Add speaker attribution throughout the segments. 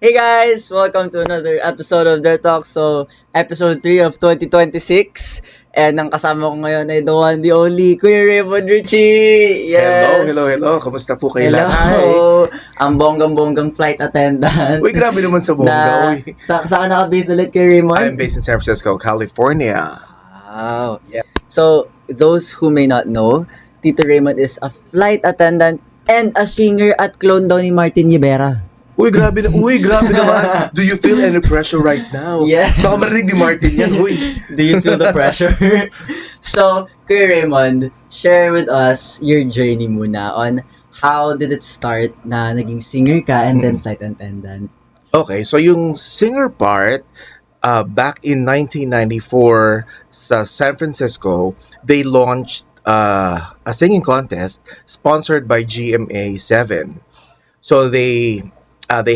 Speaker 1: Hey guys! Welcome to another episode of Their Talk. So, episode 3 of 2026. And ang kasama ko ngayon ay the one, the only, Kuya Raymond Richie! Yes!
Speaker 2: Hello. Kamusta po kayo
Speaker 1: Hello!
Speaker 2: lahat?
Speaker 1: Ang bonggang-bonggang flight attendant.
Speaker 2: Uy, grabe naman sa bongga. Uy.
Speaker 1: Saan ka naka-base ulit, Kuya Raymond?
Speaker 2: I'm based in San Francisco, California.
Speaker 1: Wow!
Speaker 2: Yeah.
Speaker 1: So, those who may not know, Tito Raymond is a flight attendant and a singer at clone daw ni Martin Rivera.
Speaker 2: Uy, grabe naman. Do you feel any pressure right now?
Speaker 1: Yes.
Speaker 2: Baka marinig ni Martin yan, uy.
Speaker 1: Do you feel the pressure? So, Kuya Raymond, share with us your journey muna on how did it start na naging singer ka and then flight attendant.
Speaker 2: Okay, so yung singer part, back in 1994 sa San Francisco, they launched a singing contest sponsored by GMA7. So they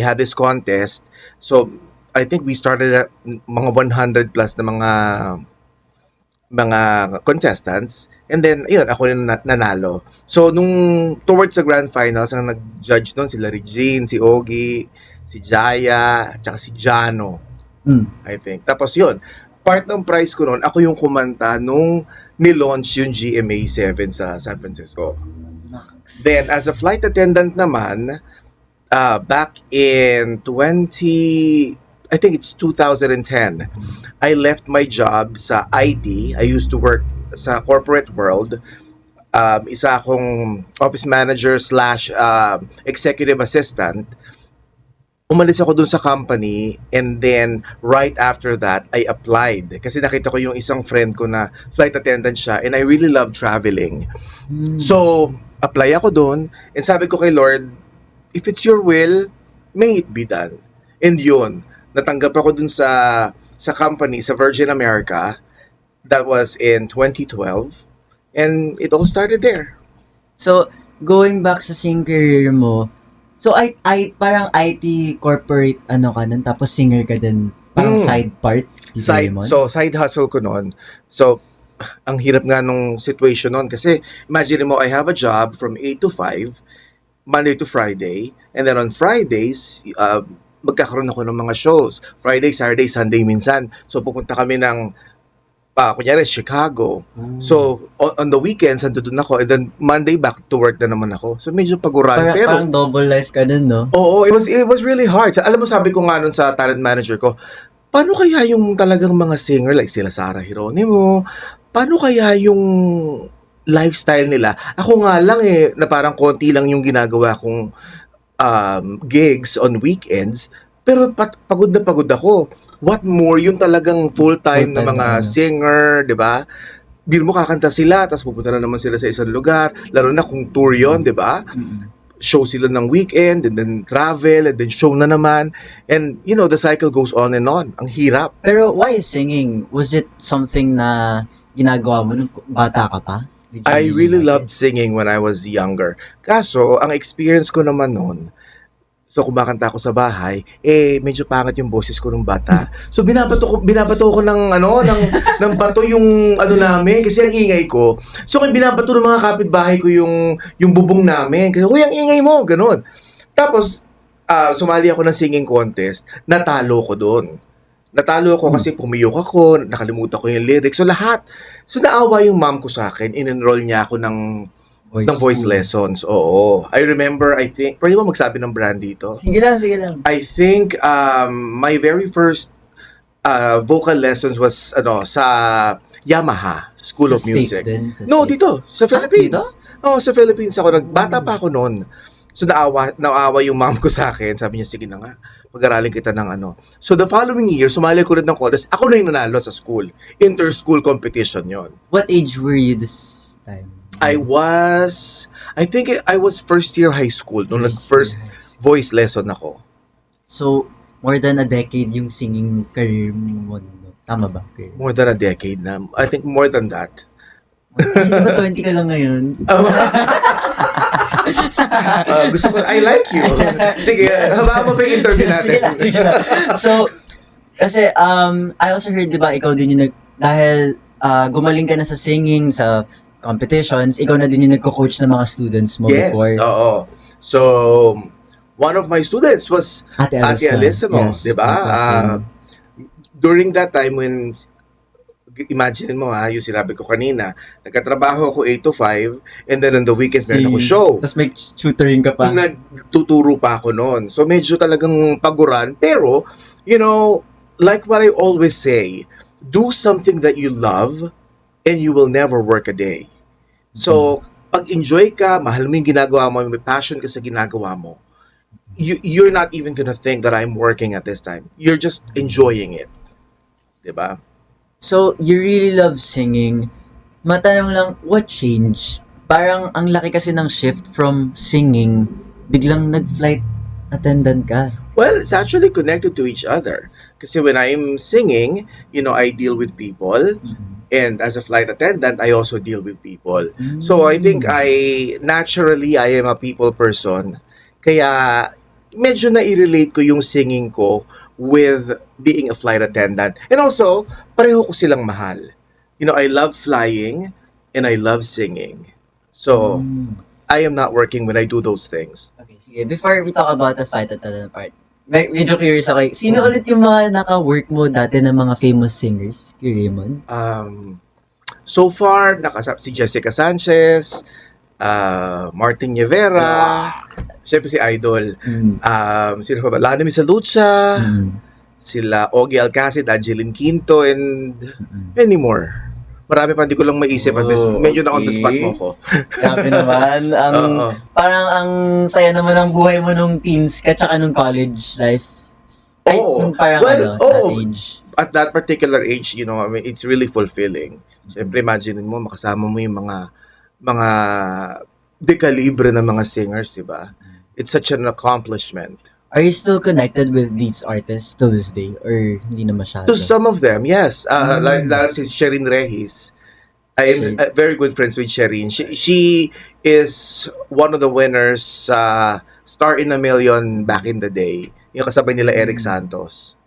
Speaker 2: had this contest. So I think we started at mga 100 plus na mga contestants, and then ayun, ako rin nanalo. So nung towards the grand finals, ang nag-judge doon sila Regine, si Ogie, si Jaya, at saka si Jano, I think. Tapos yun, part ng prize ko noon, ako yung kumanta nung nilaunch yung GMA7 sa San Francisco. Then as a flight attendant naman, back in 2010, I left my job sa IT. I used to work sa corporate world. Isa akong office manager slash executive assistant. Umalis ako dun sa company, and then right after that, I applied. Kasi nakita ko yung isang friend ko na flight attendant siya, and I really love traveling. So, apply ako dun, and sabi ko kay Lord, if it's your will, may it be done. And yun, natanggap ako dun sa company, sa Virgin America. That was in 2012. And it all started there.
Speaker 1: So, going back sa singing career mo, so I parang IT corporate ano ka nun, tapos singer ka din, parang side part, Tito Raymond?
Speaker 2: Side hustle ko nun. So, ang hirap nga nung situation nun. Kasi, imagine mo, I have a job from 8 to 5, Monday to Friday, and then on Fridays, magkakaroon ako ng mga shows. Friday, Saturday, Sunday minsan. So pupunta kami ng, kunyari, Chicago. So on the weekends, andun ako, and then Monday back to work na naman ako. So medyo paguran.
Speaker 1: Parang double life ka nun, no?
Speaker 2: Oo, it was really hard. So, alam mo, sabi ko nga nun sa talent manager ko, paano kaya yung talagang mga singer like sila Sarah Geronimo, paano kaya yung lifestyle nila? Ako nga lang na parang konti lang yung ginagawa kong gigs on weekends, pero pagod na pagod ako. What more yung talagang full-time na mga singer, di ba? Biro mo, kakanta sila, tapos pupunta na naman sila sa isang lugar, lalo na kung tour yun, di ba? Show sila ng weekend, and then travel, and then show na naman. And, you know, the cycle goes on and on. Ang hirap.
Speaker 1: Pero why singing? Was it something na ginagawa mo nung bata ka pa?
Speaker 2: I really loved singing when I was younger. Kaso, ang experience ko naman noon, so kumakanta ako sa bahay, medyo pangit yung boses ko nung bata. So binabato ko ng bato yung ano namin kasi ang ingay ko. So kung binabato ng mga kapitbahay ko yung bubong namin, kasi uy, ang ingay mo, ganun. Tapos sumali ako ng singing contest, natalo ko doon. Natalo ako kasi pumiyok ako, nakalimutan ko yung lyrics. So lahat. So naawa yung mom ko sa akin, in-enroll niya ako ng voice lessons. Oo. I remember, I think, pwede mo magsabi ng brand dito?
Speaker 1: Sige lang.
Speaker 2: I think my very first vocal lessons was sa Yamaha School of Music. No, dito, sa Philippines.
Speaker 1: Dito?
Speaker 2: Oo, sa Philippines ako. Bata pa ako noon. So naawa yung mom ko sa akin. Sabi niya, sige na nga, pag-aralin kita ng ano. So the following year, sumali ko rin ng contest. Ako na yung nanalo sa school. Inter-school competition yon.
Speaker 1: What age were you this time?
Speaker 2: I think I was first year high school nung nag-first voice lesson ako.
Speaker 1: So, more than a decade yung singing career mo. No? Tama ba? Okay.
Speaker 2: More than a decade na. I think more than that.
Speaker 1: Kasi diba 20 ka lang ngayon?
Speaker 2: Gusto ko, I like you. Sige, habaan mo pa yung interview natin.
Speaker 1: Sige lang. So, kasi I also heard, diba, ikaw din yung dahil gumaling ka na sa singing, sa competitions, ikaw na din yung nagko-coach ng mga students mo
Speaker 2: Yes,
Speaker 1: before.
Speaker 2: oo. So, one of my students was
Speaker 1: Ate
Speaker 2: Ate
Speaker 1: Alyssa.
Speaker 2: Alyssa mo,
Speaker 1: Yes,
Speaker 2: di ba?
Speaker 1: my cousin.
Speaker 2: During that time when, imagine mo ha, yung sinabi ko kanina, nagkatrabaho ako 8 to 5, and then on the weekends meron ako show.
Speaker 1: Tapos may tutoring ka pa.
Speaker 2: Nagtuturo pa ako noon. So medyo talagang paguran. Pero, like what I always say, do something that you love and you will never work a day. So, pag enjoy ka, mahal mo yung ginagawa mo, may passion ka sa ginagawa mo, you're not even gonna think that I'm working at this time. You're just enjoying it. Diba?
Speaker 1: So, you really love singing. Matanong lang, what changed? Parang ang laki kasi ng shift from singing, biglang nag-flight attendant ka.
Speaker 2: Well, it's actually connected to each other. Kasi when I'm singing, I deal with people. And as a flight attendant, I also deal with people. So I think naturally, I am a people person. Kaya medyo na-relate ko yung singing ko with being a flight attendant. And also, pareho ko silang mahal. I love flying and I love singing. So, I am not working when I do those things.
Speaker 1: Okay, sige. Before we talk about the flight attendant part, medyo curious ako. Sino ulit yung mga naka-work mo dati ng mga famous singers, Kuya Raymond?
Speaker 2: So far, si Jessica Sanchez, Martin Rivera, syempre si Idol. Sino pa ba? Lana Misalucha, sila Ogie Alcacid, Angeline Quinto, and many more. Marami pa, hindi ko lang maisip. Medyo na on the spot mo ko.
Speaker 1: Grabe naman. Parang ang saya naman ng buhay mo nung teens ka tsaka nung college life.
Speaker 2: Oo.
Speaker 1: Parang that age.
Speaker 2: At that particular age, it's really fulfilling. Siyempre, imagine mo, makasama mo yung mga dekalibre na mga singers, di ba? It's such an accomplishment.
Speaker 1: Are you still connected with these artists to this day? Or hindi na masyado?
Speaker 2: To some of them, yes. Like si Sherin Rehis. I am very good friends with Sherin. She is one of the winners sa Star in a Million back in the day. Yung kasabay nila Eric Santos.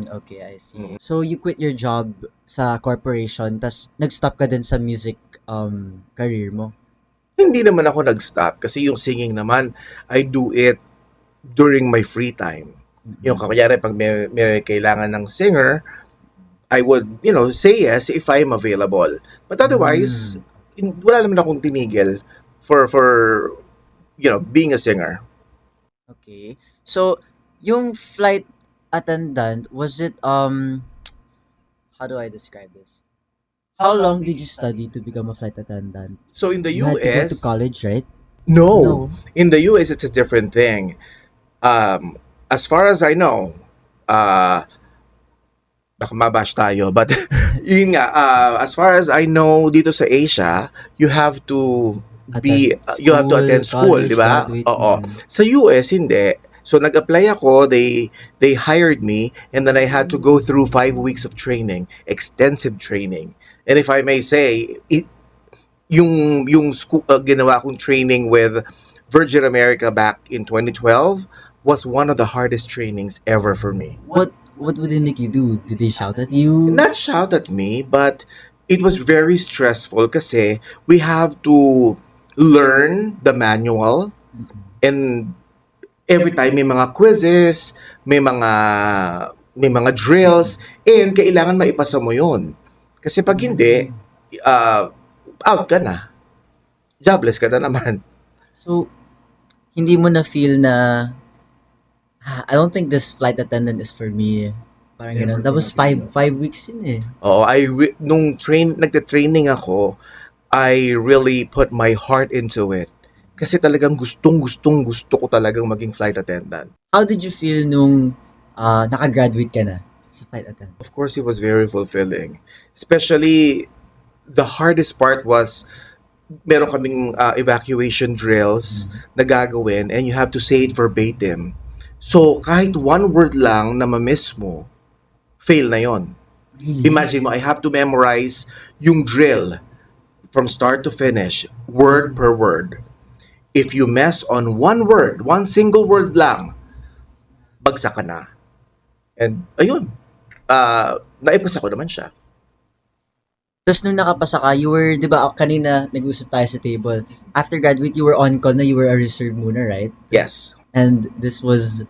Speaker 1: Okay, I see. So, you quit your job sa corporation, tas nag-stop ka din sa music career mo?
Speaker 2: Hindi naman ako nag-stop kasi yung singing naman, I do it during my free time. Yung kunyari, pag may kailangan ng singer, I would, say yes if I'm available. But otherwise, wala naman akong tinigil for being a singer.
Speaker 1: Okay. So, yung flight attendant, was it, how do I describe this? How long did you study to become a flight attendant?
Speaker 2: So in the
Speaker 1: You had to go to
Speaker 2: US,
Speaker 1: college, right?
Speaker 2: no. In the US, it's a different thing. As far as I know, baka mabash tayo, but yun nga, as far as I know, dito sa Asia, you have to you have to attend school, di ba? Oo. Sa US, hindi. So nag-apply ako, they hired me, and then I had to go through 5 weeks of training, extensive training. And if I may say, yung school, ginawa kong training with Virgin America back in 2012 was one of the hardest trainings ever for me.
Speaker 1: What would they make you do? Did they shout at you?
Speaker 2: Not shout at me, but it was very stressful kasi we have to learn the manual, and every time may mga quizzes, may mga drills, and kailangan maipasa mo yun. Kasi pag hindi, out ka na. Jobless ka na naman.
Speaker 1: So, hindi mo na feel na, I don't think this flight attendant is for me. Parang ganun. Tapos 5 weeks yun eh.
Speaker 2: Oo, nung nagte-training ako, I really put my heart into it. Kasi talagang gusto ko talagang maging flight attendant.
Speaker 1: How did you feel nung nakagraduate ka na sa flight attendant?
Speaker 2: Of course, it was very fulfilling. Especially, the hardest part was, meron kaming evacuation drills na gagawin, and you have to say it verbatim. So, kahit one word lang na ma-miss mo, fail na yon. Imagine mo, I have to memorize yung drill from start to finish, word per word. If you mess on one word, one single word lang, bagsak ka na. And, ayun, naipasa ko naman siya.
Speaker 1: Tapos nung nakapasa ka, you were, di ba, kanina nag-usap tayo sa table. After graduate, you were on call na, you were a reserve muna, right?
Speaker 2: Yes.
Speaker 1: and this was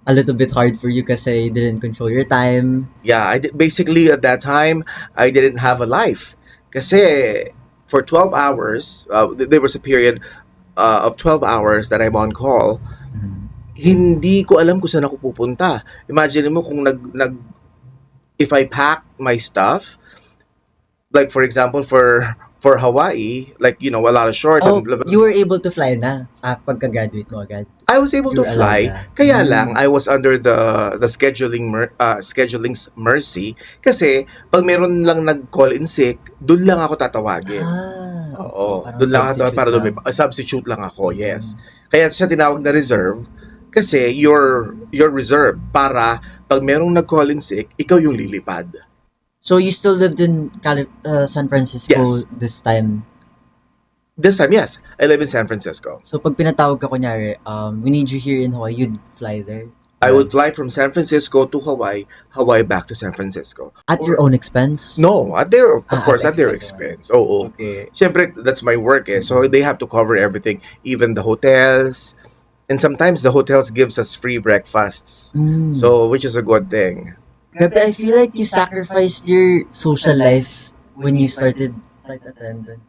Speaker 1: a little bit hard for you kasi you didn't control your time.
Speaker 2: Yeah, basically at that time, I didn't have a life. Kasi for 12 hours, there was a period of 12 hours that I'm on call. Hindi ko alam kung saan ako pupunta. Imagine mo kung if I pack my stuff, like for example, for Hawaii, like, a lot of shorts
Speaker 1: Oh,
Speaker 2: and blah, blah,
Speaker 1: you were able to fly na pagka-graduate mo agad.
Speaker 2: I was able to
Speaker 1: You're
Speaker 2: fly,
Speaker 1: allowed na.
Speaker 2: kaya lang I was under the scheduling's mercy kasi pag meron lang nag-call in sick, doon lang ako tatawagin. Oo,
Speaker 1: parang
Speaker 2: doon lang ako
Speaker 1: substitute
Speaker 2: para doon
Speaker 1: lang.
Speaker 2: substitute lang ako, yes. Kaya siya tinawag na reserve kasi you're reserved para pag merong nag-call in sick, ikaw yung lilipad.
Speaker 1: So you still lived in San Francisco
Speaker 2: Yes.
Speaker 1: this time.
Speaker 2: This time, yes, I live in San Francisco.
Speaker 1: So pag pinatawag ka kunyari, we need you here in Hawaii, you'd fly there?
Speaker 2: I would fly from San Francisco to Hawaii, Hawaii back to San Francisco.
Speaker 1: At your own expense?
Speaker 2: No, at their, of
Speaker 1: Ah,
Speaker 2: course,
Speaker 1: at
Speaker 2: at their
Speaker 1: expense.
Speaker 2: expense. Oo.
Speaker 1: Okay.
Speaker 2: Siyempre, that's my work eh. So they have to cover everything, even the hotels. And sometimes the hotels gives us free breakfasts.
Speaker 1: Mm.
Speaker 2: So, which is a good thing.
Speaker 1: Grabe, I feel like you sacrificed your social life when you started flight attendant.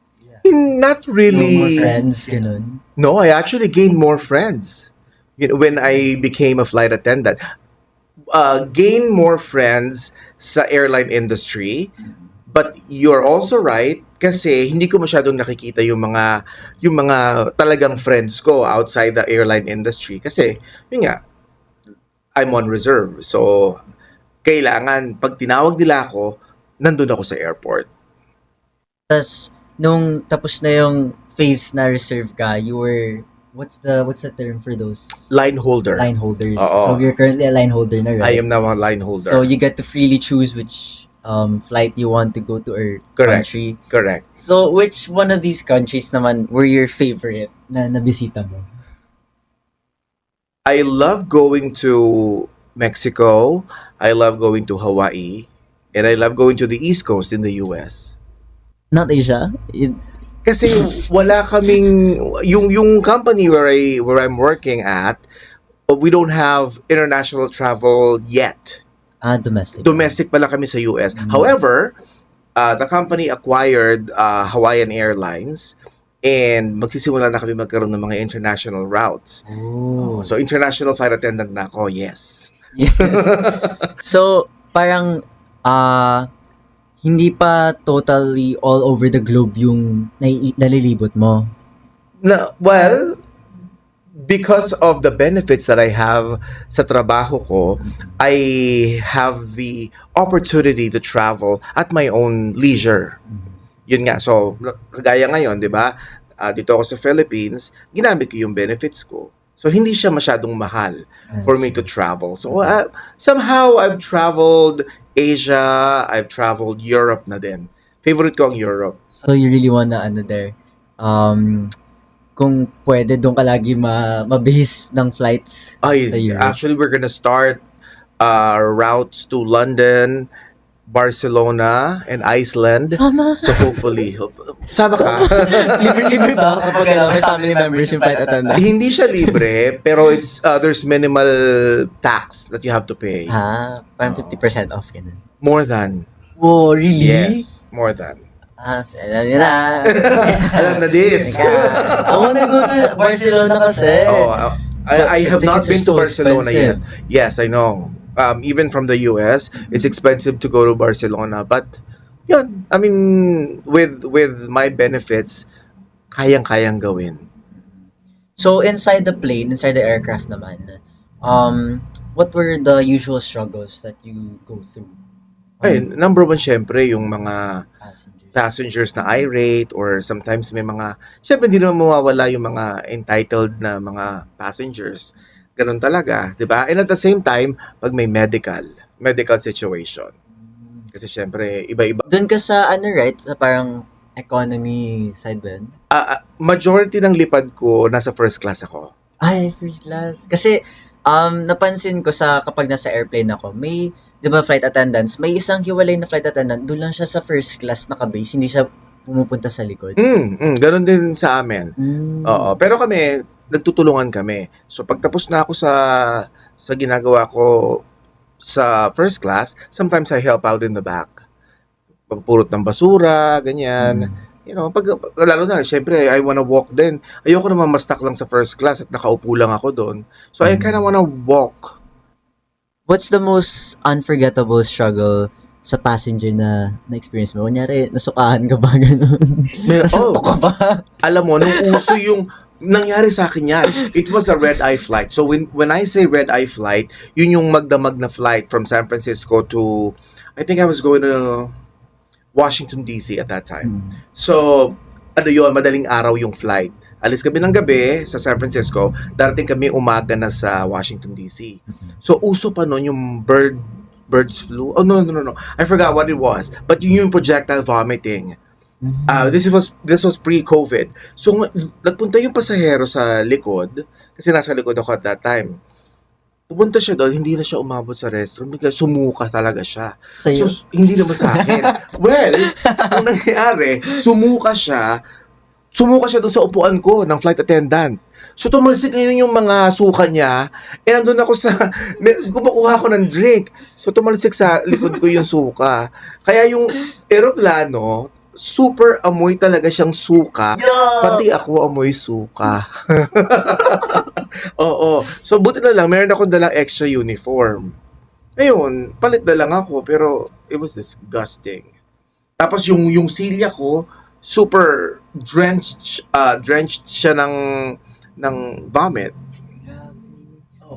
Speaker 2: Not
Speaker 1: No more
Speaker 2: really.
Speaker 1: friends, ganun.
Speaker 2: No, I actually gained more friends. When I became a flight attendant. Gain more friends sa airline industry. But you're also right kasi hindi ko masyadong nakikita yung mga talagang friends ko outside the airline industry kasi yun nga, I'm on reserve. So kailangan pag tinawag nila ako, nandun ako sa airport.
Speaker 1: Tas, nung tapos na yung phase na reserve ka, you were, what's the term for those
Speaker 2: Line holder.
Speaker 1: line holders?
Speaker 2: Oo.
Speaker 1: So you're currently a line holder na, right?
Speaker 2: I am now a line holder.
Speaker 1: So you get to freely choose which flight you want to go to or
Speaker 2: Correct.
Speaker 1: country.
Speaker 2: Correct.
Speaker 1: So which one of these countries naman were your favorite na nabisita mo?
Speaker 2: I love going to Mexico. I love going to Hawaii. And I love going to the East Coast in the US.
Speaker 1: Not Asia?
Speaker 2: Kasi wala kaming yung company where I'm working at, we don't have international travel yet.
Speaker 1: Domestic.
Speaker 2: Domestic pala kami sa US. However, the company acquired Hawaiian Airlines and magsisimula na kami magkaroon ng mga international routes.
Speaker 1: Oh.
Speaker 2: So international flight attendant na ako, yes.
Speaker 1: Yes. So, parang hindi pa totally all over the globe yung nalilibot mo.
Speaker 2: Well, because of the benefits that I have sa trabaho ko, I have the opportunity to travel at my own leisure. Yun nga, so kagaya ngayon, 'di ba? Dito ako sa Philippines, ginamit ko yung benefits ko. So hindi siya masyadong mahal for me to travel. So somehow I've traveled Asia, I've traveled Europe na din. Favorite ko ang Europe.
Speaker 1: So, you really wanna, there, kung pwede, doon ka lagi mabihis ng flights sa Europe.
Speaker 2: Actually, we're gonna start routes to London, Barcelona, and Iceland.
Speaker 1: Sama.
Speaker 2: So hopefully, sama ka.
Speaker 1: Libre ba kapag may family members yung flight attendant?
Speaker 2: Hindi siya libre, pero there's minimal tax that you have to pay.
Speaker 1: Parang 50% off ganun.
Speaker 2: More than.
Speaker 1: Oh, really?
Speaker 2: Yes, more than.
Speaker 1: Alam niyo na.
Speaker 2: Alam na this.
Speaker 1: I wanna go to Barcelona kasi.
Speaker 2: Oh, I have not
Speaker 1: Tickets are
Speaker 2: been to
Speaker 1: so
Speaker 2: Barcelona
Speaker 1: expensive.
Speaker 2: yet. Yes, I know. Even from the US, it's expensive to go to Barcelona. But, yun, I mean, with my benefits, kayang-kayang gawin.
Speaker 1: So, inside the plane, inside the aircraft naman, what were the usual struggles that you go through?
Speaker 2: Ay, number one, syempre, yung mga
Speaker 1: Passengers.
Speaker 2: passengers na irate or sometimes may mga, syempre hindi naman mawawala yung mga entitled na mga passengers. Ganun talaga, di ba? And at the same time, pag may medical situation. Kasi syempre, iba-iba.
Speaker 1: Doon ka sa, right? Sa parang economy side ba yun?
Speaker 2: Majority ng lipad ko, nasa first class ako.
Speaker 1: Ay, first class. Kasi, napansin ko sa kapag nasa airplane ako, may, di ba, flight attendants, may isang hiwalay na flight attendant, doon lang siya sa first class nakabase, hindi siya pumupunta sa likod.
Speaker 2: Ganun din sa amin. Oo, pero kami, nagtutulungan kami. So pagtapos na ako sa ginagawa ko sa first class, sometimes I help out in the back. Pagpurot ng basura, ganyan. You know, lalo na, syempre, I wanna walk din. Ayoko naman ma-stuck lang sa first class at nakaupo lang ako doon. So I kinda wanna walk.
Speaker 1: What's the most unforgettable struggle sa passenger na-experience mo? Kunyari, nasukahan ka ba? Ganun? Nasuntok ka ba?
Speaker 2: Alam mo, nung uso yung nangyari sa akin yan, it was a red-eye flight. So when I say red-eye flight, yun yung magdamag na flight from San Francisco to, I think I was going to Washington DC at that time. So, ano yun, madaling araw yung flight. Alis kami ng gabi sa San Francisco, darating kami umaga na sa Washington DC. So, uso pa nun yung bird's flu. Oh, no. I forgot what it was. But yun yung projectile vomiting. This was pre-COVID. So, nagpunta yung pasahero sa likod, kasi nasa likod ako at that time. Pupunta siya doon, hindi na siya umabot sa restroom, bigla sumuka talaga siya.
Speaker 1: Sa'yo?
Speaker 2: So, hindi naman sa akin. Well, ang nangyari, sumuka siya doon sa upuan ko ng flight attendant. So, tumalsik ngayon yung mga suka niya, nandun ako kumukuha ako ng drink. So, tumalsik sa likod ko yung suka. Kaya yung eroplano, super amoy talaga siyang suka. Pati ako amoy suka. Oo. So, buti na lang, meron akong dalang extra uniform. Ayun, palit na lang ako, pero it was disgusting. Tapos yung silya ko, super drenched siya ng vomit.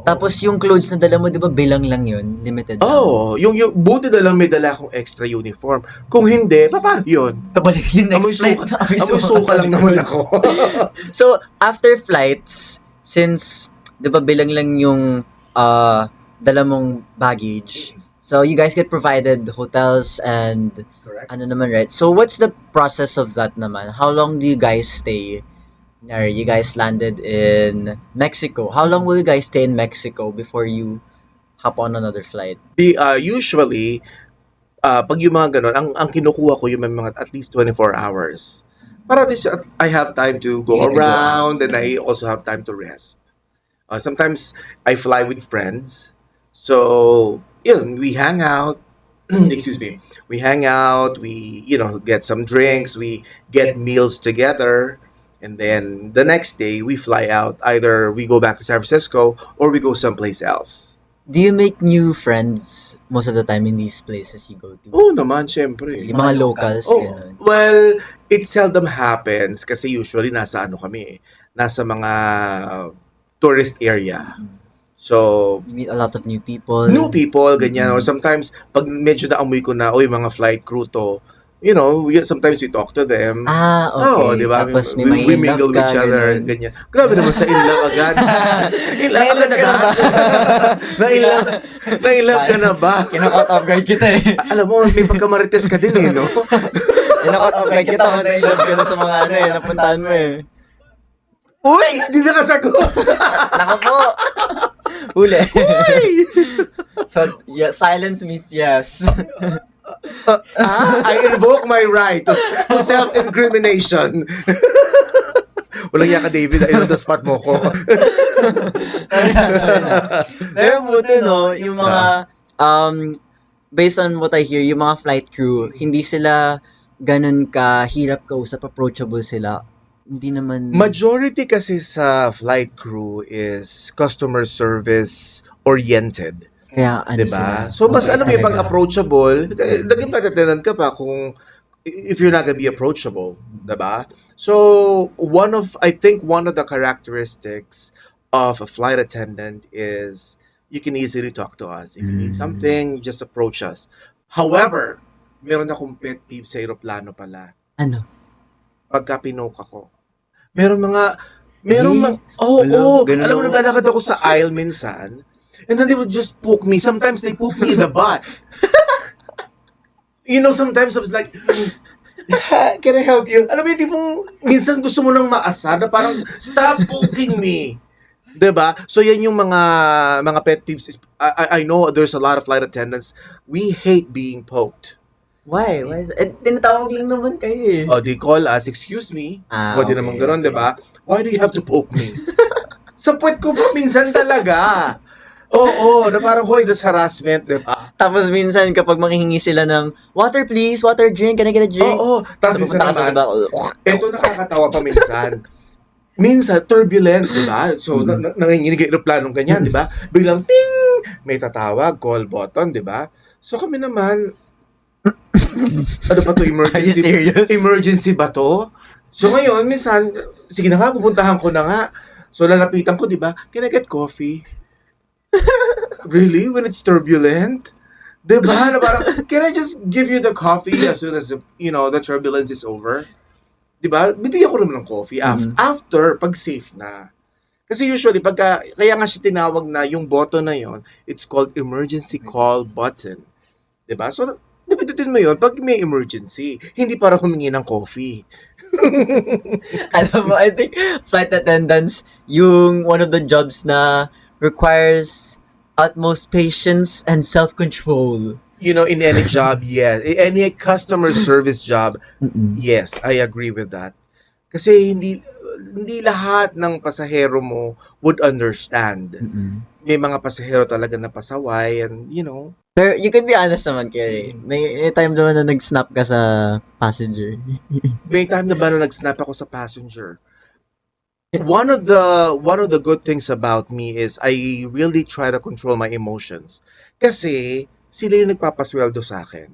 Speaker 1: Tapos yung clothes na dala mo, di ba bilang lang yun? Limited lang.
Speaker 2: Oh, yung buti na lang may dala akong extra uniform. Kung hindi, paano yun?
Speaker 1: Pabalik yung next
Speaker 2: Amoy
Speaker 1: flight.
Speaker 2: suka lang naman ako.
Speaker 1: So, after flights, since, di ba bilang lang yung dala mong baggage, so you guys get provided hotels and
Speaker 2: Correct.
Speaker 1: ano naman, right? So, what's the process of that naman? How long do you guys stay? Or you guys landed in Mexico. How long will you guys stay in Mexico before you hop on another flight?
Speaker 2: Usually, pag yung mga ganun, ang kinukuha ko yung may mga at least 24 hours. Para at least I have time to go
Speaker 1: You get to go
Speaker 2: around and I also have time to rest. Sometimes I fly with friends. So, yun, we hang out. Excuse me. We hang out, we, get some drinks, we get meals together. And then the next day, we fly out. Either we go back to San Francisco or we go someplace else.
Speaker 1: Do you make new friends most of the time in these places you go to?
Speaker 2: Oo naman, syempre.
Speaker 1: Yung mga locals,
Speaker 2: Oh,
Speaker 1: gano'n.
Speaker 2: well, it seldom happens kasi usually nasa nasa mga tourist area. So,
Speaker 1: You meet a lot of new people.
Speaker 2: new people, ganyan. Or sometimes, pag medyo naamoy ko na, mga flight crew to, sometimes we talk to them.
Speaker 1: Okay.
Speaker 2: Oo, di ba?
Speaker 1: Tapos may
Speaker 2: We
Speaker 1: may
Speaker 2: mingle with each other,
Speaker 1: ganun.
Speaker 2: ganyan. Grabe naman sa in love agad. In love agad agad. Na-in love ka na ba?
Speaker 1: Kinakot off guard kita eh.
Speaker 2: Alam mo, may pagkamarites ka din eh, no?
Speaker 1: Kinakot off guard kita. Matay-love ka na sa mga napuntahan mo eh.
Speaker 2: Uy! Hindi nakasagot!
Speaker 1: Naka po! Huli. So, yeah, silence means yes.
Speaker 2: I invoke my right to self-incrimination. Walang yaka, David. Ayun, the spot mo ko.
Speaker 1: Sorry na. Pero buti, no, yung mga, based on what I hear, yung mga flight crew, hindi sila ganun kahirap kausap, approachable sila. Hindi naman...
Speaker 2: Majority kasi sa flight crew is customer service oriented.
Speaker 1: Kaya ano
Speaker 2: Diba?
Speaker 1: sila.
Speaker 2: So, mas
Speaker 1: mabait
Speaker 2: alam mo yung
Speaker 1: talaga.
Speaker 2: pag-approachable, naging pagkatinan ka pa kung if you're not gonna be approachable. Diba? So, I think one of the characteristics of a flight attendant is you can easily talk to us. If you need something, just approach us. However, meron akong pet peeve sa aeroplano pala.
Speaker 1: Ano?
Speaker 2: Pagka pinoke ako. Meron mga
Speaker 1: ganun
Speaker 2: alam mo,
Speaker 1: ako.
Speaker 2: naglalakad ako sa aisle minsan, and then they would just poke me. Sometimes they poke me in the butt. Sometimes I was like, can I help you? Alam mo yung tipong, minsan gusto mo nang maasar na parang, stop poking me. Diba? So yan yung mga pet peeves. I know there's a lot of flight attendants. We hate being poked.
Speaker 1: Why? Why is tinatawag lang naman kayo eh.
Speaker 2: They call us, excuse me. Pwede
Speaker 1: Okay,
Speaker 2: naman gano'n,
Speaker 1: okay.
Speaker 2: diba? Why do you have to poke me? Sa puwet ko pa minsan talaga. Oo, na parang, hoy, that's harassment, di ba?
Speaker 1: Tapos minsan kapag manghihingi sila ng water please, water drink, can I get a drink?
Speaker 2: Oo, tapos minsan
Speaker 1: pupunta ka sa
Speaker 2: naman,
Speaker 1: diba?
Speaker 2: ito nakakatawa pa minsan. Minsan, turbulent, di ba? So, nanginginig yung aeroplanong ganyan, di ba? Biglang, ting! May tatawag, call button, di ba? So, kami naman, ano ba to,
Speaker 1: Are you
Speaker 2: emergency?
Speaker 1: serious?
Speaker 2: Emergency ba to? So, ngayon, minsan, sige na nga, pupuntahan ko na nga. So, lalapitan ko, di ba? Can I get coffee? Really? When it's turbulent? Di ba? Na parang, can I just give you the coffee as soon as, the turbulence is over? Di ba? Bibigyan ko naman ng coffee after, pag safe na. Kasi usually, kaya nga siya tinawag na yung button na yon, it's called emergency call button. Di ba? So, napindutin mo yon pag may emergency. Hindi para humingi ng coffee.
Speaker 1: Alam mo, I think flight attendants, yung one of the jobs na requires utmost patience and self-control.
Speaker 2: In any job, yes. Any customer service job, yes, I agree with that. Kasi hindi lahat ng pasahero mo would understand. May mga pasahero talaga na pasaway and,
Speaker 1: Pero you can be honest naman, Kerry. May time naman na nag-snap ka sa passenger.
Speaker 2: May time na ba na nag-snap ako sa passenger? One of the good things about me is I really try to control my emotions. Kasi sila yung nagpapasweldo sa akin.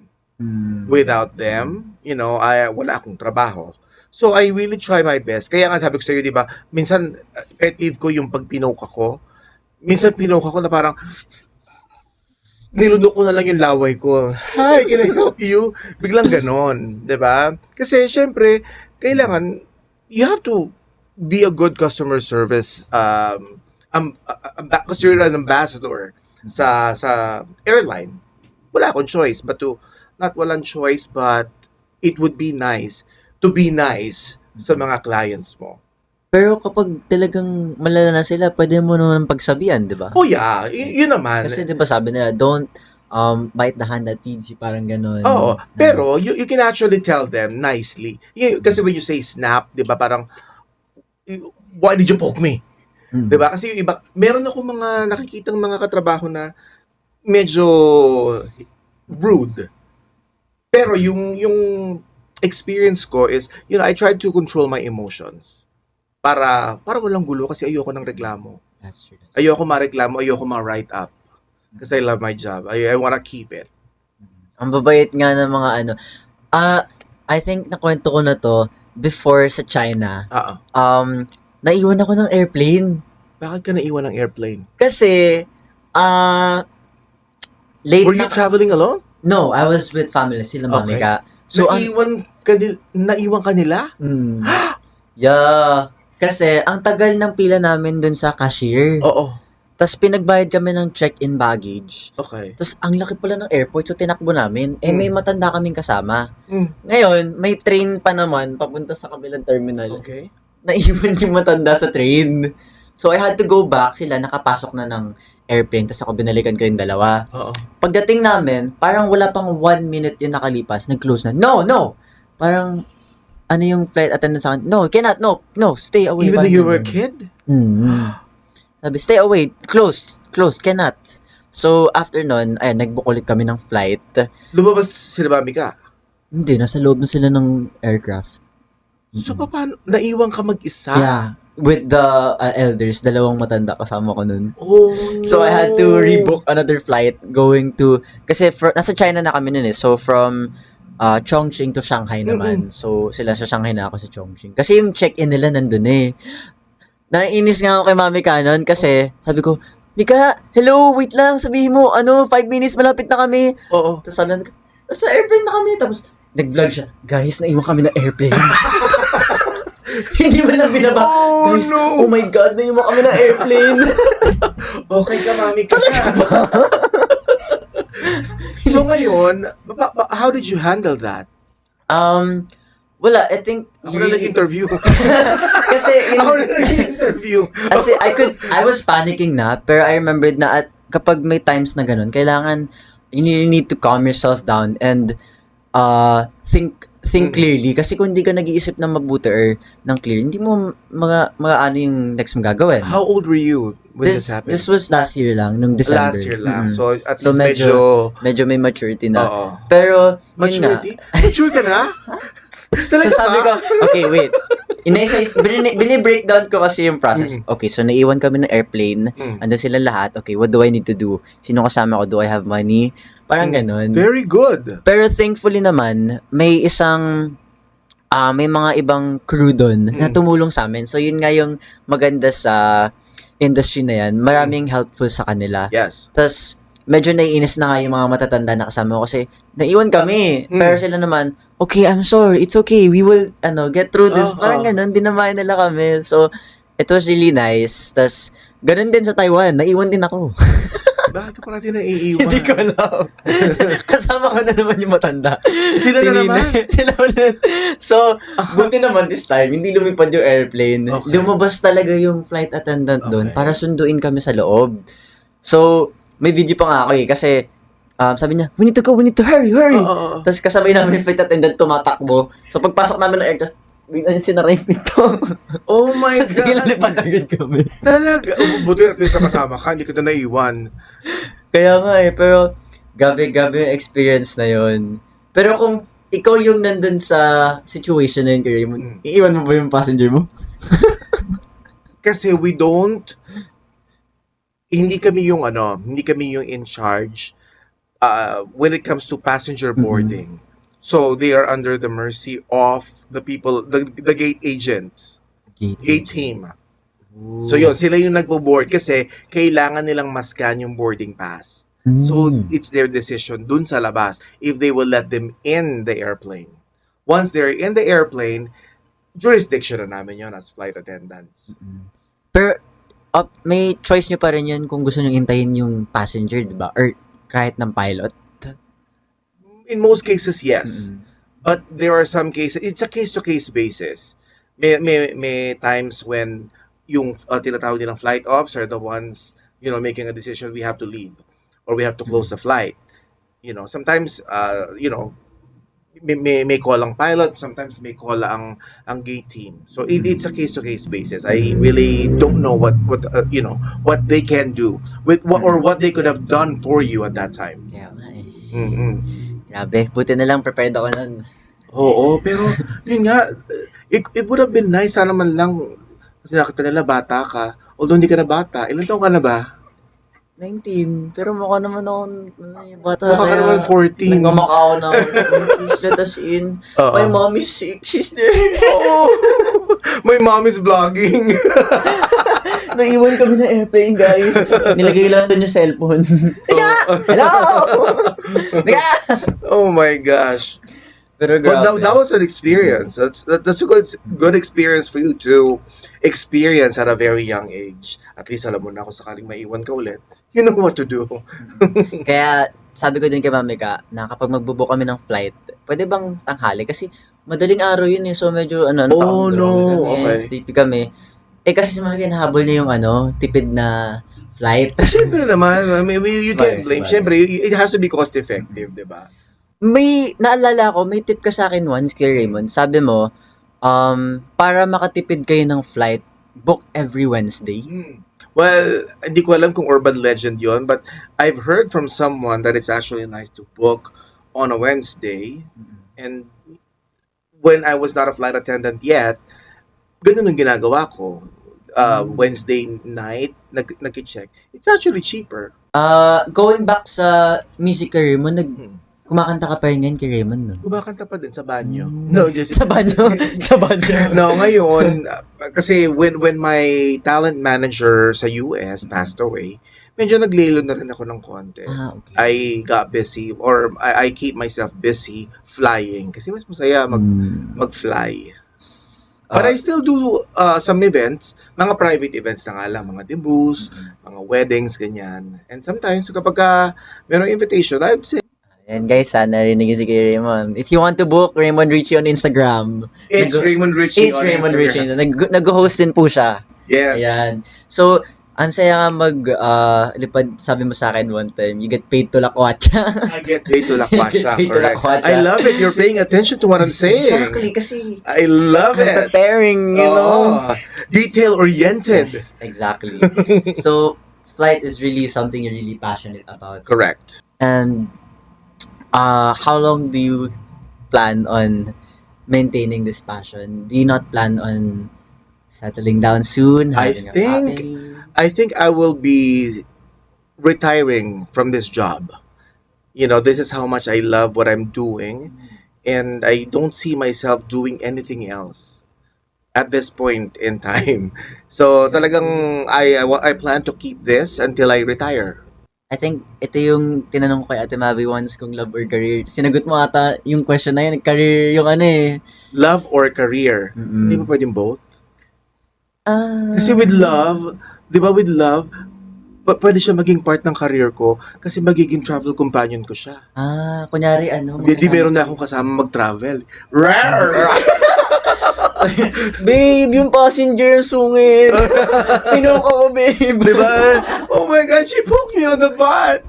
Speaker 2: Without them, wala akong trabaho. So I really try my best. Kaya nga sabi ko sa iyo, 'di ba? Minsan pet peeve ko yung pag pinoke ako. Minsan pinoke ako na parang nilunok ko na lang yung laway ko. Hi, can I help you? Biglang ganon, 'di ba? Kasi syempre, kailangan you have to be a good customer service because you're an ambassador sa airline. Wala akong choice but walang choice but it would be nice to be nice sa mga clients mo.
Speaker 1: Pero kapag talagang malala na sila, pwede mo naman pagsabihan, di ba?
Speaker 2: Oh yeah, yun naman.
Speaker 1: Kasi di ba sabi nila, don't bite the hand that feeds you, parang ganun.
Speaker 2: Oo, pero you can actually tell them nicely. Kasi when you say snap, di ba parang, why did you poke me? Di ba? Kasi yung iba, meron ako mga nakikitang mga katrabaho na medyo rude. Pero yung experience ko is, I tried to control my emotions. Para walang gulo kasi ayoko ng reklamo.
Speaker 1: That's true.
Speaker 2: Ayoko mareklamo, ayoko ma-write up. Kasi I love my job. I wanna keep it.
Speaker 1: Ang babait nga ng mga ano. I think nakwento ko na to before sa China. Naiwan ako ng airplane.
Speaker 2: Bakit ka naiwan ng airplane?
Speaker 1: Kasi, late
Speaker 2: Were you traveling alone?
Speaker 1: No, I was with family, sila mami ka. So,
Speaker 2: naiwan ka nila?
Speaker 1: Yeah. Kasi, ang tagal ng pila namin dun sa cashier.
Speaker 2: Oo.
Speaker 1: Tapos, pinagbayad kami ng check-in baggage.
Speaker 2: Okay.
Speaker 1: Tapos, ang laki pala ng airport, so tinakbo namin. May matanda kaming kasama.
Speaker 2: Mm.
Speaker 1: Ngayon, may train pa naman, papunta sa kabilang terminal.
Speaker 2: Okay.
Speaker 1: Naiwan yung matanda sa train. So, I had to go back. Sila nakapasok na ng airplane. Tapos ako binalikan ko yung dalawa.
Speaker 2: Oo.
Speaker 1: Pagdating namin, parang wala pang 1 minute yung nakalipas. Nag-close na. No! Parang, ano yung flight attendant sa akin? No, cannot. No, stay away.
Speaker 2: Even though you were a kid?
Speaker 1: Sabi, stay away. Close, cannot. So, after nun, ayan, nag-book ulit kami ng flight.
Speaker 2: Lumabas sila mami ka?
Speaker 1: Hindi, nasa loob na sila ng aircraft.
Speaker 2: So, paano? Naiwan ka mag-isa?
Speaker 1: Yeah. With the elders, dalawang matanda kasama ko nun.
Speaker 2: Oh, no.
Speaker 1: So, I had to rebook another flight going to... Kasi nasa China na kami nun eh. So, from Chongqing to Shanghai naman. So, sila sa Shanghai na ako sa Chongqing. Kasi yung check-in nila nandun eh. Naiinis nga ako kay Mami Canon kasi sabi ko, Mika, hello, wait lang, sabihin mo, 5 minutes, malapit na kami.
Speaker 2: Oo.
Speaker 1: Tapos sabi namin, sa airplane na kami. Tapos, nag-vlog siya, guys, naiwan kami ng airplane. Hindi mo lang binaba.
Speaker 2: Oh,
Speaker 1: Guys,
Speaker 2: no.
Speaker 1: oh my God, naiwan kami ng airplane.
Speaker 2: Okay ka, mami ka. So ngayon, how did you handle that?
Speaker 1: Wala, I think...
Speaker 2: Ako na nag-interview.
Speaker 1: Kasi...
Speaker 2: Ako na nag-interview.
Speaker 1: Kasi I was panicking na, pero I remembered na kapag may times na ganun, kailangan, you need to calm yourself down and think think clearly. Kasi kung hindi ka nag-iisip ng mabuti or ng clear, hindi mo mga ano yung next mong gagawin.
Speaker 2: How old were you when this happened?
Speaker 1: This was last year lang, nung December.
Speaker 2: Last year lang.
Speaker 1: Mm-mm.
Speaker 2: So, at
Speaker 1: So,
Speaker 2: least
Speaker 1: medyo may maturity na.
Speaker 2: Oo.
Speaker 1: Pero, yun nga.
Speaker 2: Maturity? Mature ka na? Talaga
Speaker 1: So sabi
Speaker 2: ba?
Speaker 1: ko, okay, wait. Bini-breakdown ko kasi yung process. Okay, so naiwan kami ng airplane. Andun sila lahat. Okay, what do I need to do? Sino kasama ko? Do I have money? Parang ganun.
Speaker 2: Very good.
Speaker 1: Pero thankfully naman, may may mga ibang crew doon na tumulong sa amin. So yun nga yung maganda sa industry na yan. Maraming helpful sa kanila.
Speaker 2: Yes.
Speaker 1: Tapos, medyo naiinis na nga yung mga matatanda na kasama ko kasi naiwan kami. Pero sila naman, okay, I'm sorry, it's okay, we will get through this. Parang ganun, dinamayan nila kami. So, it was really nice. Tapos, ganun din sa Taiwan, naiwan din ako.
Speaker 2: Bakit ka parati naiiwan?
Speaker 1: Hindi ko alam. Kasama ko na naman yung matanda.
Speaker 2: Sila na naman?
Speaker 1: Sila ulit. So, buti naman this time, hindi lumipad yung airplane.
Speaker 2: Okay.
Speaker 1: Lumabas talaga yung flight attendant doon
Speaker 2: Okay.
Speaker 1: para sunduin kami sa loob. So, may video pa nga ako kasi sabi niya, we need to go, we need to hurry.
Speaker 2: Oo.
Speaker 1: Tapos kasabay namin yung flight attendant tumatakbo. So, pagpasok namin ng aircraft, bigla niya sinara yung pinto.
Speaker 2: Oh my
Speaker 1: Tapos bigla
Speaker 2: God.
Speaker 1: lipad agad kami.
Speaker 2: Talaga. Buti at least kasama ka, hindi ka na naiwan.
Speaker 1: Kaya nga pero gabi yung experience na yon. Pero kung ikaw yung nandun sa situation na yun, Raymond, iiwan mo ba yung passenger mo?
Speaker 2: Kasi hindi kami yung in charge when it comes to passenger boarding. So they are under the mercy of the people, the gate agents, gate team. So yun, sila yung nagbo-board kasi kailangan nilang mascan yung boarding pass. So it's their decision dun sa labas if they will let them in the airplane. Once they're in the airplane, jurisdiction na namin yun as flight attendants.
Speaker 1: Pero may choice nyo pa rin yun kung gusto nyo intayin yung passenger, di ba? Or kahit ng pilot.
Speaker 2: In most cases, yes. But there are some cases, it's a case-to-case basis. May times when yung tinatawag nilang flight ops are the ones, making a decision, we have to leave or we have to close the flight. Sometimes, may call ang pilot, sometimes may call ang gate team. So it's a case-to-case basis. I really don't know what they can do with what they could have done for you at that time.
Speaker 1: Kaya nga eh.
Speaker 2: Mm-mm.
Speaker 1: Grabe, buti na lang prepared ako nun.
Speaker 2: Oo, pero yun nga, it would have been nice sana man lang kasi nakita nila bata ka. Although hindi ka na bata. Ilan taong ka na ba?
Speaker 1: 19. Pero mukha naman ako bata.
Speaker 2: Mukha ka naman 14.
Speaker 1: Nagmamaka ako na, please let us in.
Speaker 2: Oo.
Speaker 1: My mom is sick. She's there.
Speaker 2: Oo. My mom is vlogging.
Speaker 1: Naiwan kami na airplane, guys. Nilagay lang doon yung cellphone. Hello!
Speaker 2: Oh my gosh.
Speaker 1: Pero
Speaker 2: But
Speaker 1: grabe.
Speaker 2: that was an experience. That's a good experience for you to experience at a very young age. At least alam mo na kung sakaling maiwan ka ulit. You know what to do.
Speaker 1: Kaya sabi ko din kay Mami Ka na kapag magbubook kami ng flight, pwede bang tanghali? Kasi madaling araw yun eh. So medyo
Speaker 2: Oh, no. Okay.
Speaker 1: sleepy kami. Kasi si Mami nahabol niya yung tipid na flight.
Speaker 2: Siyempre naman, I mean, you can't blame.
Speaker 1: Sabagay.
Speaker 2: Siyempre, it has to be cost effective, di ba?
Speaker 1: May naalala ko, may tip ka sa akin once kay Raymond. Sabi mo, para makatipid kayo ng flight, book every Wednesday.
Speaker 2: Well, hindi ko alam kung urban legend yon, but I've heard from someone that it's actually nice to book on a Wednesday. And when I was not a flight attendant yet, ganun ang ginagawa ko. Wednesday night, nag-check. It's actually cheaper.
Speaker 1: Going back sa music career mo, kumakanta ka pa rin yan kay Raymond, no?
Speaker 2: Kumakanta pa din sa banyo. No, just,
Speaker 1: Sa banyo? Sa banyo?
Speaker 2: no, ngayon, kasi when my talent manager sa US passed away, medyo naglilo na rin ako ng konti.
Speaker 1: Okay.
Speaker 2: I got busy or I keep myself busy flying kasi mas masaya mag-fly. But I still do some events, mga private events na nga lang, mga debuts, mga weddings, ganyan. And sometimes kapag merong invitation, I would say,
Speaker 1: And guys, narinig si kay Raymond. If you want to book Raymond Richie on Instagram,
Speaker 2: it's Raymond Richie
Speaker 1: it's
Speaker 2: on
Speaker 1: Raymond
Speaker 2: Instagram.
Speaker 1: Richie. Nag-host din po siya.
Speaker 2: Yes.
Speaker 1: Ayan. So, Ang saya nga lipad, sabi mo sa akin one time, you get paid to lakwatsa.
Speaker 2: I get paid to
Speaker 1: You get
Speaker 2: lakwatsa,
Speaker 1: paid to
Speaker 2: correct.
Speaker 1: lakwatsa.
Speaker 2: I love it. You're paying attention to what I'm saying.
Speaker 1: Exactly, kasi
Speaker 2: I love
Speaker 1: I'm
Speaker 2: it.
Speaker 1: preparing, you know.
Speaker 2: Oo. Detail-oriented.
Speaker 1: Yes, exactly. So, flight is really something you're really passionate about.
Speaker 2: Correct.
Speaker 1: And how long do you plan on maintaining this passion? Do you not plan on settling down soon?
Speaker 2: I
Speaker 1: Having a
Speaker 2: think-
Speaker 1: family?
Speaker 2: I think I will be retiring from this job. You know, this is how much I love what I'm doing, and I don't see myself doing anything else at this point in time. So, talagang I plan to keep this until I retire.
Speaker 1: I think ito yung tinanong ko kay Ate Mavi once kung love or career. Sinagot mo ata yung question na yun, career yung ano eh.
Speaker 2: Love or career.
Speaker 1: Mm-mm.
Speaker 2: Hindi ba pwedeng both?
Speaker 1: Ah,
Speaker 2: Kasi with love, di ba with love, pwede siya maging part ng career ko kasi magiging travel companion ko siya.
Speaker 1: kunyari ano.
Speaker 2: Hindi meron na akong kasama mag-travel. Rar!
Speaker 1: Babe, yung passenger yung sungit. Pinuka ko, babe.
Speaker 2: Di ba? Oh my God, she poked me on the butt!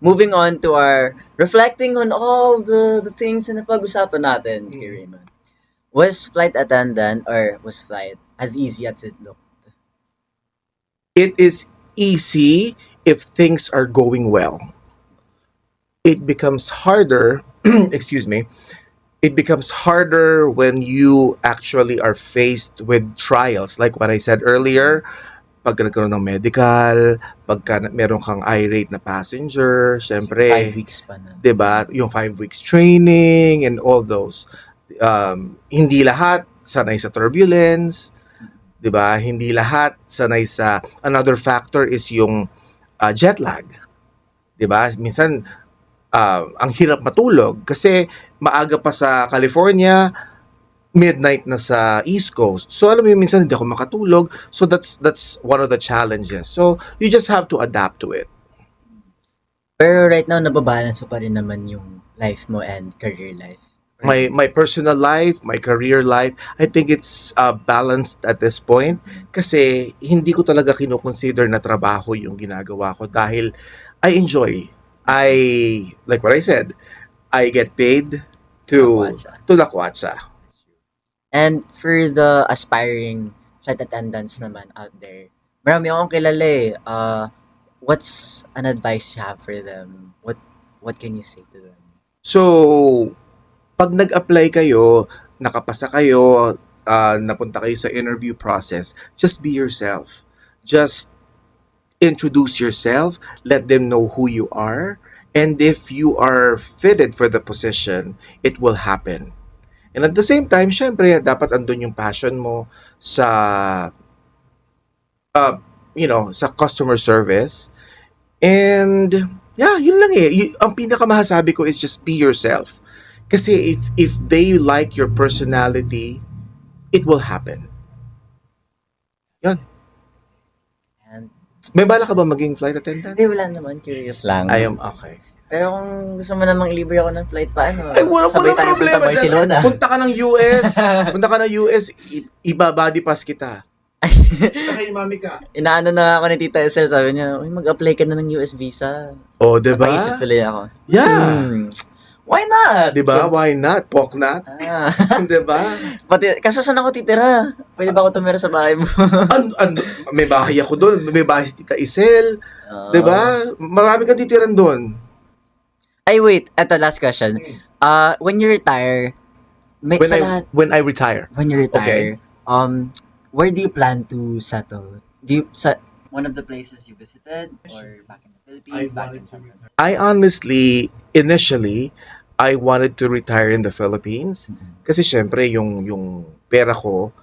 Speaker 1: Moving on to our reflecting on all the things na napag-usapan natin, kay Raymond. Was flight attendant or was flight as easy as it looked?
Speaker 2: It is easy if things are going well. It becomes harder, excuse me, it becomes harder when you actually are faced with trials. Like what I said earlier, pag nagkaroon ng medical, pagka meron kang irate na passenger,
Speaker 1: 5
Speaker 2: syempre,
Speaker 1: weeks pa na.
Speaker 2: 'di ba? Yung 5 weeks training and all those. Hindi lahat sanay sa turbulence, 'di ba? Hindi lahat sanay sa another factor is yung jet lag. 'Di ba? Minsan ang hirap matulog kasi maaga pa sa California, midnight na sa East Coast. So alam mo yun, minsan hindi ako makatulog. So that's one of the challenges. So you just have to adapt to it.
Speaker 1: Pero right now, nababalance mo pa rin naman yung life mo and career life.
Speaker 2: My personal life, my career life, I think it's balanced at this point kasi hindi ko talaga kinoconsider na trabaho yung ginagawa ko dahil I enjoy. Like what I said, I get paid to lakwatsa.
Speaker 1: And for the aspiring flight attendants naman out there, marami akong kilala eh. What's an advice you have for them? What can you say to them?
Speaker 2: So, pag nag-apply kayo, nakapasa kayo, napunta kayo sa interview process, just be yourself. Just introduce yourself, let them know who you are, and if you are fitted for the position, it will happen. And at the same time, syempre, dapat andun yung passion mo sa, sa customer service. And, yeah, yun lang eh. Ang pinakamasasabi ko is just be yourself. Kasi if they like your personality, it will happen. Yan.
Speaker 1: And,
Speaker 2: May bala ka ba maging flight attendant?
Speaker 1: hindi, wala naman. Curious lang.
Speaker 2: I am okay.
Speaker 1: Pero kung gusto mo namang ilibre ako ng flight, paano?
Speaker 2: Ay, wala
Speaker 1: Sabay tayo punta
Speaker 2: problema dyan.
Speaker 1: Barcelona.
Speaker 2: Punta ka ng US. Punta ka ng US, iba-body pass kita. Kaya mami ka.
Speaker 1: Inaano na ako ni Tita Esel, sabi niya, uy, mag-apply ka na ng US visa.
Speaker 2: Oh, diba?
Speaker 1: Napaisip tuloy ako.
Speaker 2: Yeah.
Speaker 1: Why not?
Speaker 2: Diba? Why not? Pork not?
Speaker 1: Ah.
Speaker 2: Diba?
Speaker 1: Pati, kaso saan ako titira? Pwede ba ako tumira sa bahay mo?
Speaker 2: May bahay ako doon. May bahay si Tita Isel. Diba? Marami kang titiran doon.
Speaker 1: Ay, wait. Eto, last question. When you retire, may,
Speaker 2: When
Speaker 1: sa
Speaker 2: I,
Speaker 1: lahat,
Speaker 2: when I retire.
Speaker 1: when you retire, where do you plan to settle? One of the places you visited or back in the Philippines, back in San Francisco?
Speaker 2: I honestly, initially, I wanted to retire in the Philippines. Kasi syempre, yung pera ko,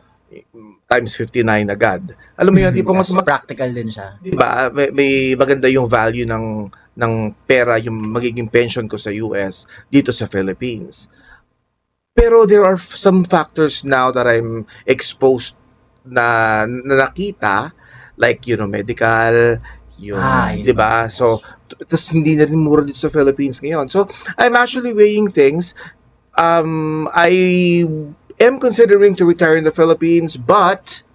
Speaker 2: times 59 agad. Alam mo yun, di pa mas
Speaker 1: Practical din siya.
Speaker 2: diba, may maganda yung value ng pera, yung magiging pension ko sa US dito sa Philippines. Pero there are some factors now that I'm exposed na nakita, like, medical, yung,
Speaker 1: yun
Speaker 2: di ba?
Speaker 1: ba?
Speaker 2: So, tapos hindi na rin mura dito sa Philippines ngayon. So, I'm actually weighing things. I am considering to retire in the Philippines, but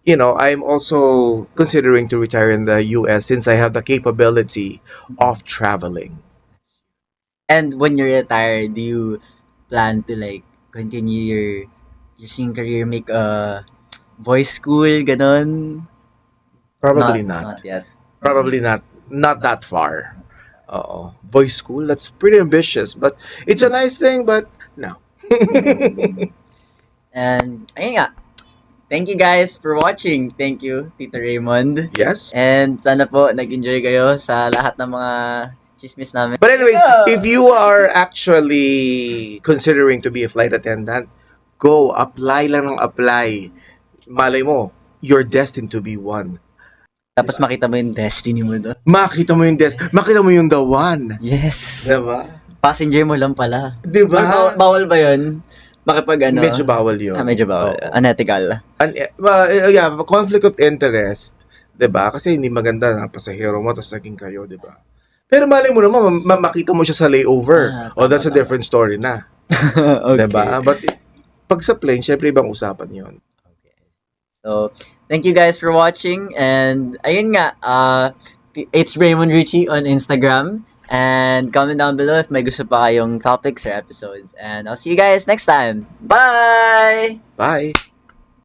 Speaker 2: I'm also considering to retire in the US since I have the capability of traveling.
Speaker 1: And when you retire, do you plan to like continue your singing career, make a voice school, ganon?
Speaker 2: Probably
Speaker 1: Not
Speaker 2: not.
Speaker 1: yet.
Speaker 2: Probably not that far. Voice school, that's pretty ambitious, but it's a nice thing, but no.
Speaker 1: And ayun nga, thank you guys for watching. Thank you, Tito Raymond.
Speaker 2: Yes.
Speaker 1: And sana po nag-enjoy kayo sa lahat ng mga chismis namin.
Speaker 2: But anyways, if you are actually considering to be a flight attendant, go apply lang ng apply. Malay mo, you're destined to be one.
Speaker 1: Tapos makita mo yung destiny mo doon.
Speaker 2: Makita mo yung the one.
Speaker 1: Yes.
Speaker 2: Diba?
Speaker 1: Passenger mo lang pala.
Speaker 2: Diba?
Speaker 1: Or bawal ba yun? Makipag ano?
Speaker 2: Medyo bawal yun.
Speaker 1: Medyo bawal.
Speaker 2: Oo.
Speaker 1: Unethical.
Speaker 2: Yeah, conflict of interest, 'di ba? Kasi hindi maganda na pasahero mo tapos naging kayo, 'di ba? Pero malay mo naman makita mo siya sa layover.
Speaker 1: Tama,
Speaker 2: That's a
Speaker 1: tama.
Speaker 2: different story na,
Speaker 1: Okay.
Speaker 2: 'di ba? But pag sa plane, syempre ibang usapan 'yon.
Speaker 1: So, thank you guys for watching. And ayun nga, it's Raymond Richie on Instagram. And comment down below if may gusto pa kayong topics or episodes. And I'll see you guys next time. Bye!
Speaker 2: Bye.